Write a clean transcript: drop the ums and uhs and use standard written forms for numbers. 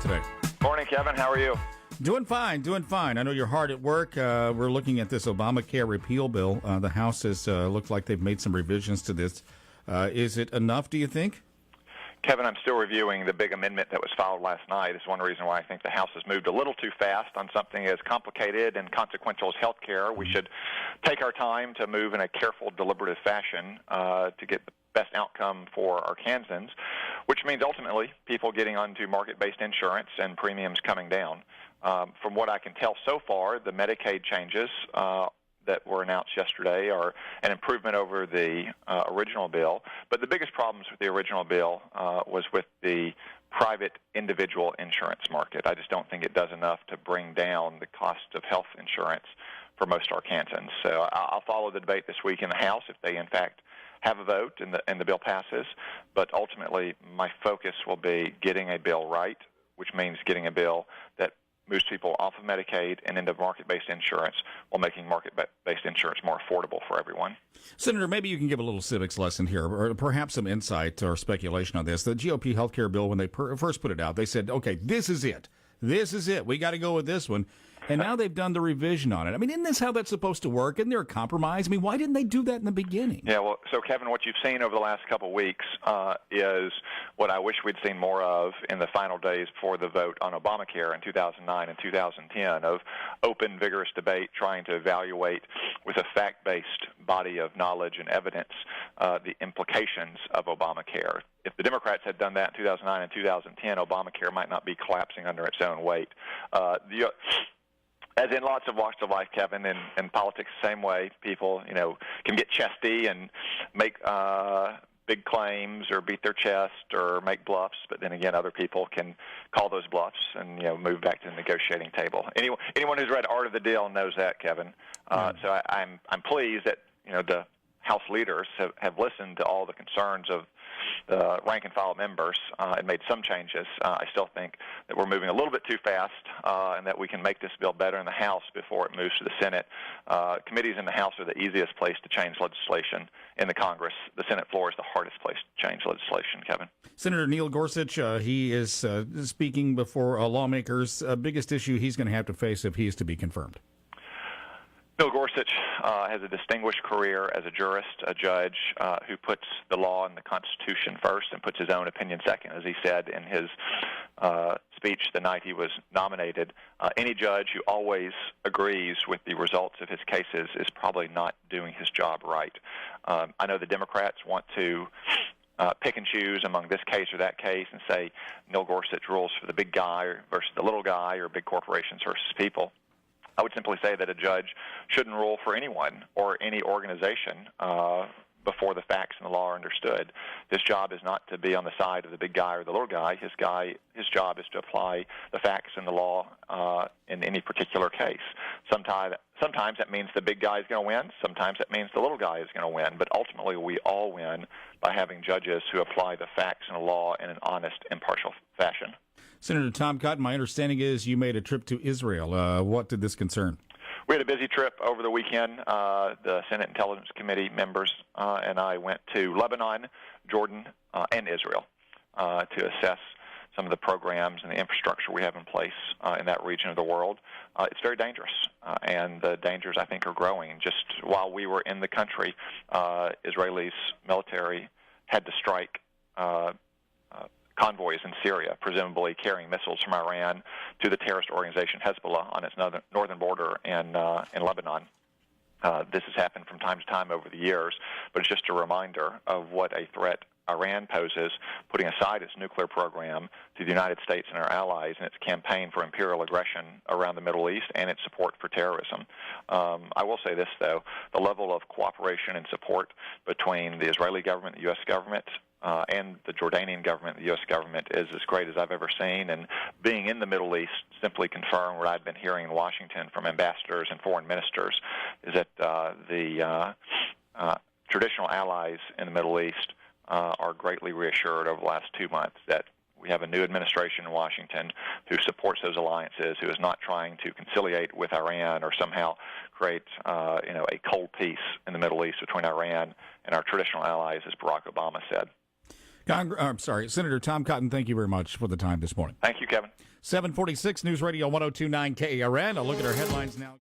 today? Morning, Kevin. How are you? Doing fine. I know you're hard at work. We're looking at this Obamacare repeal bill. The House has looked like they've made some revisions to this. Is it enough, do you think? Kevin, I'm still reviewing the big amendment that was filed last night. It's one reason why I think the House has moved a little too fast on something as complicated and consequential as health care. We should take our time to move in a careful, deliberative fashion to get the best outcome for Arkansans, which means ultimately people getting onto market-based insurance and premiums coming down. From what I can tell so far, the Medicaid changes that were announced yesterday are an improvement over the original bill. But the biggest problems with the original bill was with the private individual insurance market. I just don't think it does enough to bring down the cost of health insurance for most Arkansans. So I'll follow the debate this week in the House if they, in fact, have a vote and the bill passes. But ultimately, my focus will be getting a bill right, which means getting a bill that moves people off of Medicaid and into market-based insurance while making market-based insurance more affordable for everyone. Senator, maybe you can give a little civics lesson here, or perhaps some insight or speculation on this. The GOP health care bill, when they first put it out, they said, okay, this is it. This is it. We got to go with this one. And now they've done the revision on it. I mean, isn't this how that's supposed to work? Isn't there a compromise? I mean, why didn't they do that in the beginning? Yeah, well, so, Kevin, what you've seen over the last couple of weeks is what I wish we'd seen more of in the final days before the vote on Obamacare in 2009 and 2010, of open, vigorous debate trying to evaluate with a fact-based body of knowledge and evidence the implications of Obamacare. If the Democrats had done that in 2009 and 2010, Obamacare might not be collapsing under its own weight. As in lots of walks of life, Kevin, and politics the same way, people, can get chesty and make big claims or beat their chest or make bluffs, but then again, other people can call those bluffs and, move back to the negotiating table. Anyone who's read Art of the Deal knows that, Kevin. So I'm pleased that, the House leaders have listened to all the concerns of the rank-and-file members and made some changes. I still think that we're moving a little bit too fast and that we can make this bill better in the House before it moves to the Senate. Committees in the House are the easiest place to change legislation in the Congress. The Senate floor is the hardest place to change legislation, Kevin. Senator Neil Gorsuch, he is speaking before lawmakers. Biggest issue he's going to have to face if he is to be confirmed. Bill Gorsuch has a distinguished career as a jurist, a judge who puts the law and the Constitution first and puts his own opinion second, as he said in his speech the night he was nominated. Any judge who always agrees with the results of his cases is probably not doing his job right. I know the Democrats want to pick and choose among this case or that case and say Neil Gorsuch rules for the big guy versus the little guy, or big corporations versus people. I would simply say that a judge shouldn't rule for anyone or any organization before the facts and the law are understood. His job is not to be on the side of the big guy or the little guy. His job is to apply the facts and the law in any particular case. Sometimes that means the big guy is going to win. Sometimes that means the little guy is going to win. But ultimately, we all win by having judges who apply the facts and the law in an honest, impartial fashion. Senator Tom Cotton, my understanding is you made a trip to Israel. What did this concern? We had a busy trip over the weekend. The Senate Intelligence Committee members and I went to Lebanon, Jordan, and Israel to assess some of the programs and the infrastructure we have in place in that region of the world. It's very dangerous, and the dangers, I think, are growing. Just while we were in the country, Israelis military had to strike convoys in Syria, presumably carrying missiles from Iran to the terrorist organization Hezbollah on its northern border in Lebanon. This has happened from time to time over the years, but it's just a reminder of what a threat Iran poses, putting aside its nuclear program, to the United States and our allies in its campaign for imperial aggression around the Middle East and its support for terrorism. I will say this, though. The level of cooperation and support between the Israeli government, the U.S. government, and the Jordanian government, the U.S. government, is as great as I've ever seen. And being in the Middle East simply confirmed what I've been hearing in Washington from ambassadors and foreign ministers, is that the traditional allies in the Middle East are greatly reassured over the last 2 months that we have a new administration in Washington who supports those alliances, who is not trying to conciliate with Iran or somehow create a cold peace in the Middle East between Iran and our traditional allies, as Barack Obama said. I'm sorry, Senator Tom Cotton, thank you very much for the time this morning. Thank you, Kevin. 746 News Radio 102.9 KARN. I'll look at our headlines now.